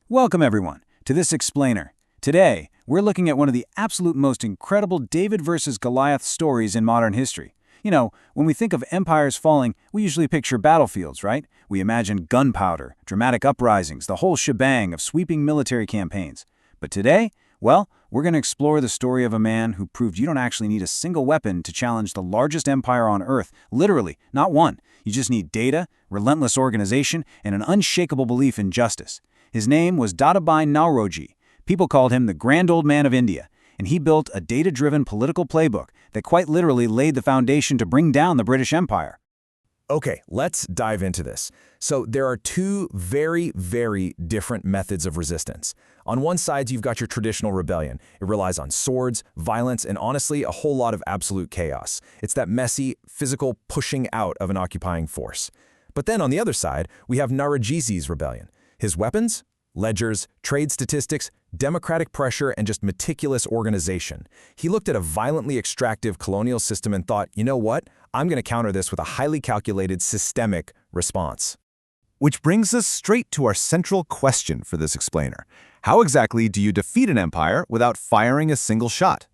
Welcome, everyone, to this explainer. Today, we're looking at one of the absolute most incredible David versus Goliath stories in modern history. You know, when we think of empires falling, we usually picture battlefields, right? We imagine gunpowder, dramatic uprisings, the whole shebang of sweeping military campaigns. But today, well, we're going to explore the story of a man who proved you don't actually need a single weapon to challenge the largest empire on Earth. Literally, not one. You just need data, relentless organization, and an unshakable belief in justice. His name was Dadabhai Naoroji. People called him the Grand Old Man of India, and he built a data-driven political playbook that quite literally laid the foundation to bring down the British Empire. Okay, let's dive into this. So there are two very, very different methods of resistance. On one side, you've got your traditional rebellion. It relies on swords, violence, and honestly, a whole lot of absolute chaos. It's that messy, physical pushing out of an occupying force. But then on the other side, we have Naoroji's rebellion. His weapons? Ledgers, trade statistics, democratic pressure, and just meticulous organization. He looked at a violently extractive colonial system and thought, you know what? I'm going to counter this with a highly calculated, systemic response. Which brings us straight to our central question for this explainer. How exactly do you defeat an empire without firing a single shot?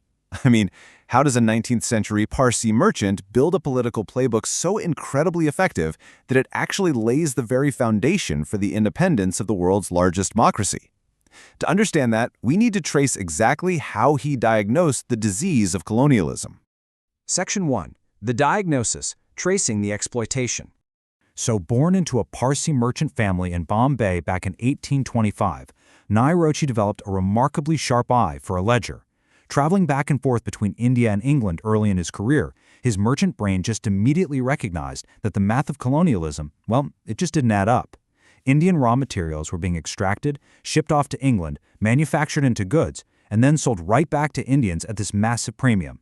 I mean, how does a 19th century Parsi merchant build a political playbook so incredibly effective that it actually lays the very foundation for the independence of the world's largest democracy? To understand that, we need to trace exactly how he diagnosed the disease of colonialism. Section 1. The diagnosis, tracing the exploitation. So born into a Parsi merchant family in Bombay back in 1825, Naoroji developed a remarkably sharp eye for a ledger. Traveling back and forth between India and England early in his career, his merchant brain just immediately recognized that the math of colonialism, well, it just didn't add up. Indian raw materials were being extracted, shipped off to England, manufactured into goods, and then sold right back to Indians at this massive premium.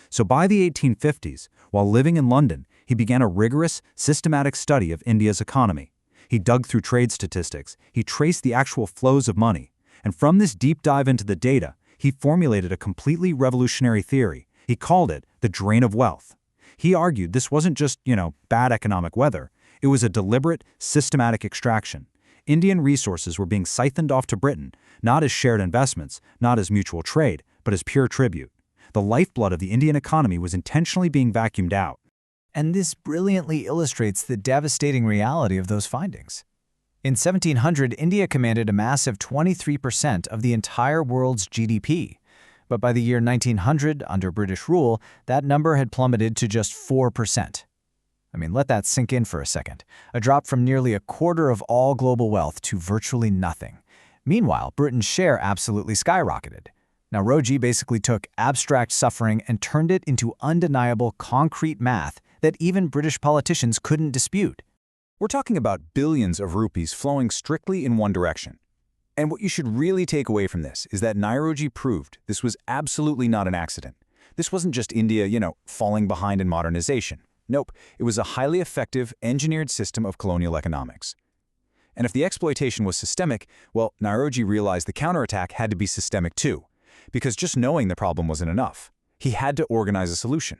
So by the 1850s, while living in London, he began a rigorous, systematic study of India's economy. He dug through trade statistics, he traced the actual flows of money, and from this deep dive into the data, he formulated a completely revolutionary theory. He called it the drain of wealth. He argued this wasn't just, bad economic weather. It was a deliberate, systematic extraction. Indian resources were being siphoned off to Britain, not as shared investments, not as mutual trade, but as pure tribute. The lifeblood of the Indian economy was intentionally being vacuumed out. And this brilliantly illustrates the devastating reality of those findings. In 1700, India commanded a massive 23% of the entire world's GDP. But by the year 1900, under British rule, that number had plummeted to just 4%. Let that sink in for a second. A drop from nearly a quarter of all global wealth to virtually nothing. Meanwhile, Britain's share absolutely skyrocketed. Naoroji basically took abstract suffering and turned it into undeniable, concrete math that even British politicians couldn't dispute. We're talking about billions of rupees flowing strictly in one direction. And what you should really take away from this is that Naoroji proved this was absolutely not an accident. This wasn't just India, falling behind in modernization. Nope, it was a highly effective, engineered system of colonial economics. And if the exploitation was systemic, well, Naoroji realized the counterattack had to be systemic too, because just knowing the problem wasn't enough. He had to organize a solution.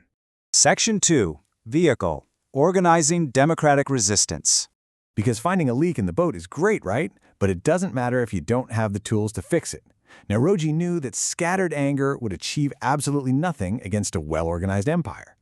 Section 2. Vehicle. Organizing democratic resistance. Because finding a leak in the boat is great, right? But it doesn't matter if you don't have the tools to fix it. Naoroji knew that scattered anger would achieve absolutely nothing against a well-organized empire.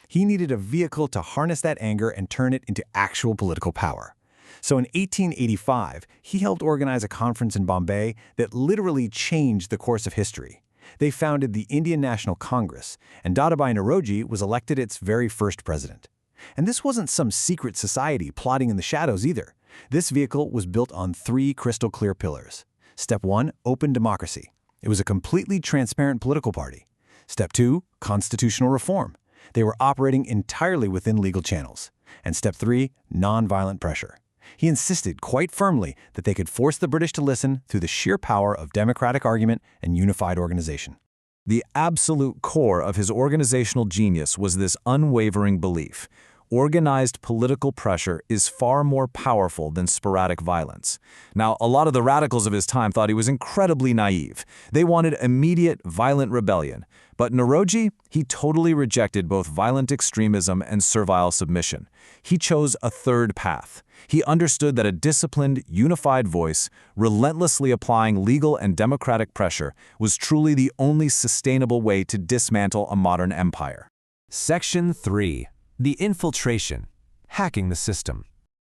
He needed a vehicle to harness that anger and turn it into actual political power. So in 1885, he helped organize a conference in Bombay that literally changed the course of history. They founded the Indian National Congress, and Dadabhai Naoroji was elected its very first president. And this wasn't some secret society plotting in the shadows either. This vehicle was built on 3 crystal-clear pillars. Step 1, open democracy. It was a completely transparent political party. Step 2, constitutional reform. They were operating entirely within legal channels. And Step 3, nonviolent pressure. He insisted quite firmly that they could force the British to listen through the sheer power of democratic argument and unified organization. The absolute core of his organizational genius was this unwavering belief. Organized political pressure is far more powerful than sporadic violence. Now, a lot of the radicals of his time thought he was incredibly naive. They wanted immediate, violent rebellion. But Naoroji, he totally rejected both violent extremism and servile submission. He chose a third path. He understood that a disciplined, unified voice, relentlessly applying legal and democratic pressure, was truly the only sustainable way to dismantle a modern empire. Section 3. The infiltration. Hacking the system.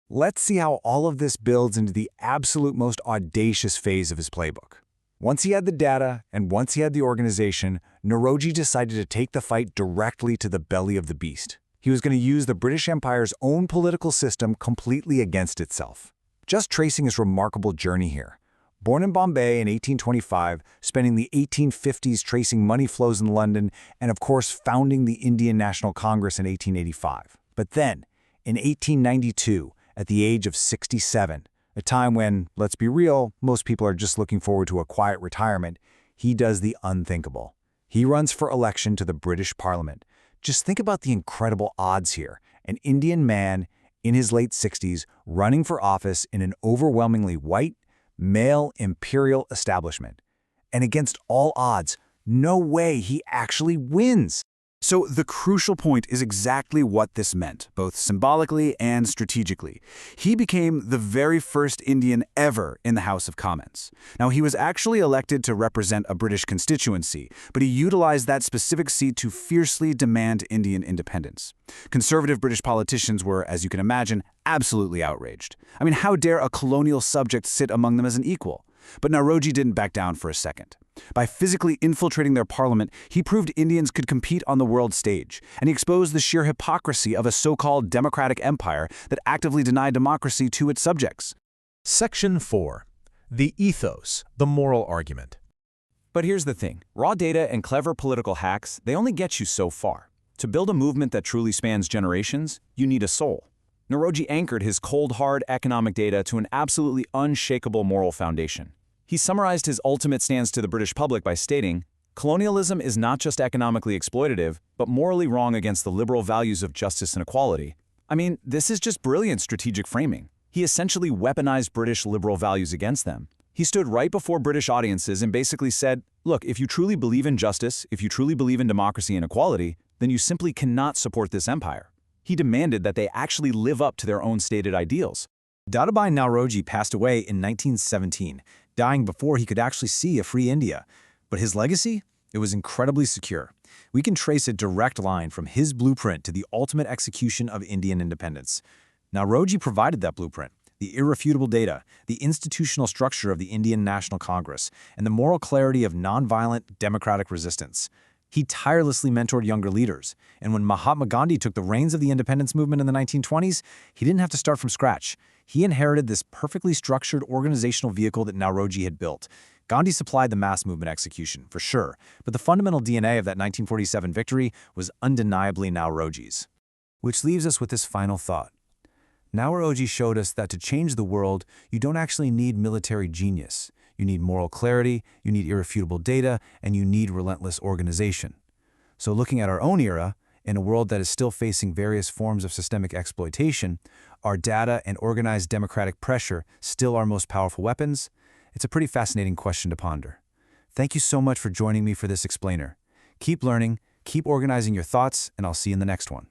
Let's see how all of this builds into the absolute most audacious phase of his playbook. Once he had the data and once he had the organization, Naoroji decided to take the fight directly to the belly of the beast. He was going to use the British Empire's own political system completely against itself. Just tracing his remarkable journey here. Born in Bombay in 1825, spending the 1850s tracing money flows in London, and of course founding the Indian National Congress in 1885. But then, in 1892, at the age of 67, a time when, let's be real, most people are just looking forward to a quiet retirement, he does the unthinkable. He runs for election to the British Parliament. Just think about the incredible odds here. An Indian man in his late 60s running for office in an overwhelmingly white, male imperial establishment. And against all odds, no way he actually wins. So the crucial point is exactly what this meant, both symbolically and strategically. He became the very first Indian ever in the House of Commons. Now, he was actually elected to represent a British constituency, but he utilized that specific seat to fiercely demand Indian independence. Conservative British politicians were, as you can imagine, absolutely outraged. I mean, how dare a colonial subject sit among them as an equal? But Naoroji didn't back down for a second. By physically infiltrating their parliament, he proved Indians could compete on the world stage, and he exposed the sheer hypocrisy of a so-called democratic empire that actively denied democracy to its subjects. Section 4. The ethos, the moral argument. But here's the thing. Raw data and clever political hacks, they only get you so far. To build a movement that truly spans generations, you need a soul. Naoroji anchored his cold, hard economic data to an absolutely unshakable moral foundation. He summarized his ultimate stance to the British public by stating, "Colonialism is not just economically exploitative, but morally wrong against the liberal values of justice and equality." I mean, this is just brilliant strategic framing. He essentially weaponized British liberal values against them. He stood right before British audiences and basically said, look, if you truly believe in justice, if you truly believe in democracy and equality, then you simply cannot support this empire. He demanded that they actually live up to their own stated ideals. Dadabhai Naoroji passed away in 1917, dying before he could actually see a free India. But his legacy? It was incredibly secure. We can trace a direct line from his blueprint to the ultimate execution of Indian independence. Naoroji provided that blueprint, the irrefutable data, the institutional structure of the Indian National Congress, and the moral clarity of nonviolent democratic resistance. He tirelessly mentored younger leaders, and when Mahatma Gandhi took the reins of the independence movement in the 1920s, he didn't have to start from scratch. He inherited this perfectly structured organizational vehicle that Naoroji had built. Gandhi supplied the mass movement execution, for sure, but the fundamental DNA of that 1947 victory was undeniably Naoroji's. Which leaves us with this final thought. Naoroji showed us that to change the world, you don't actually need military genius. You need moral clarity, you need irrefutable data, and you need relentless organization. So looking at our own era, in a world that is still facing various forms of systemic exploitation, are data and organized democratic pressure still our most powerful weapons? It's a pretty fascinating question to ponder. Thank you so much for joining me for this explainer. Keep learning, keep organizing your thoughts, and I'll see you in the next one.